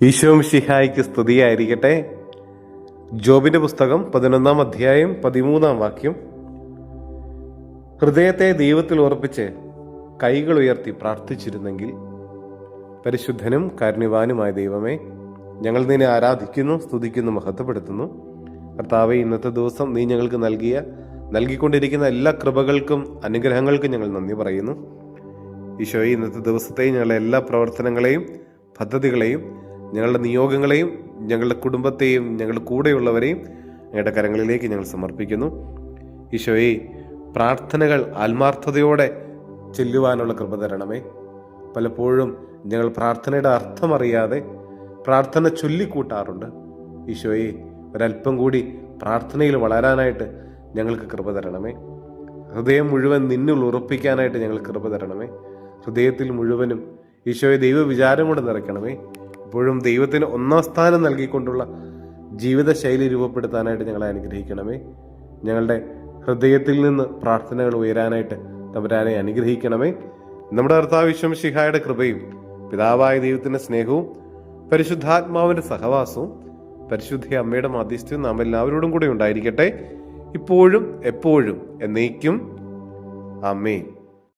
ഈശോമിശിഹായ്ക്ക് സ്തുതിയായിരിക്കട്ടെ. ജോബിന്റെ പുസ്തകം 11-ാം അധ്യായം 13-ാം വാക്യം. ഹൃദയത്തെ ദൈവത്തിൽ ഉറപ്പിച്ച് കൈകൾ ഉയർത്തി പ്രാർത്ഥിച്ചിരുന്നെങ്കിൽ. പരിശുദ്ധനും കാരുണ്യവാനുമായ ദൈവമേ, ഞങ്ങൾ നിന്നെ ആരാധിക്കുന്നു, സ്തുതിക്കുന്നു, മഹത്വപ്പെടുത്തുന്നു. കർത്താവേ, ഇന്നത്തെ ദിവസം നീ ഞങ്ങൾക്ക് നൽകിക്കൊണ്ടിരിക്കുന്ന എല്ലാ കൃപകൾക്കും അനുഗ്രഹങ്ങൾക്കും ഞങ്ങൾ നന്ദി പറയുന്നു. ഈശോയെ, ഇന്നത്തെ ദിവസത്തെ ഞങ്ങളുടെ എല്ലാ പ്രവർത്തനങ്ങളെയും പദ്ധതികളെയും ഞങ്ങളുടെ നിയോഗങ്ങളെയും ഞങ്ങളുടെ കുടുംബത്തെയും ഞങ്ങളുടെ കൂടെയുള്ളവരെയും ഞങ്ങളുടെ കരങ്ങളിലേക്ക് ഞങ്ങൾ സമർപ്പിക്കുന്നു. ഈശോയെ, പ്രാർത്ഥനകൾ ആത്മാർത്ഥതയോടെ ചെല്ലുവാനുള്ള കൃപ തരണമേ. പലപ്പോഴും ഞങ്ങൾ പ്രാർത്ഥനയുടെ അർത്ഥമറിയാതെ പ്രാർത്ഥന ചൊല്ലിക്കൂട്ടാറുണ്ട്. ഈശോയെ, ഒരല്പം കൂടി പ്രാർത്ഥനയിൽ വളരാനായിട്ട് ഞങ്ങൾക്ക് കൃപ തരണമേ. ഹൃദയം മുഴുവൻ നിന്നിൽ ഉറപ്പിക്കാനായിട്ട് ഞങ്ങൾക്ക് കൃപ തരണമേ. ഹൃദയത്തിൽ മുഴുവനും ഈശോയെ ദൈവവിചാരം കൊണ്ട് നിറയ്ക്കണമേ. ഇപ്പോഴും ദൈവത്തിന് ഒന്നാം സ്ഥാനം നൽകിക്കൊണ്ടുള്ള ജീവിതശൈലി രൂപപ്പെടുത്താനായിട്ട് ഞങ്ങളെ അനുഗ്രഹിക്കണമേ. ഞങ്ങളുടെ ഹൃദയത്തിൽ നിന്ന് പ്രാർത്ഥനകൾ ഉയരാനായിട്ട് തമ്പുരാനെ അനുഗ്രഹിക്കണമേ. നമ്മുടെ കർത്താവ് ഈശോമിശിഹായുടെ കൃപയും പിതാവായ ദൈവത്തിന്റെ സ്നേഹവും പരിശുദ്ധാത്മാവിന്റെ സഹവാസവും പരിശുദ്ധ അമ്മയുടെ മധ്യസ്ഥയും നാം എല്ലാവരോടും കൂടെ ഉണ്ടായിരിക്കട്ടെ, ഇപ്പോഴും എപ്പോഴും എന്നേക്കും. ആമേൻ.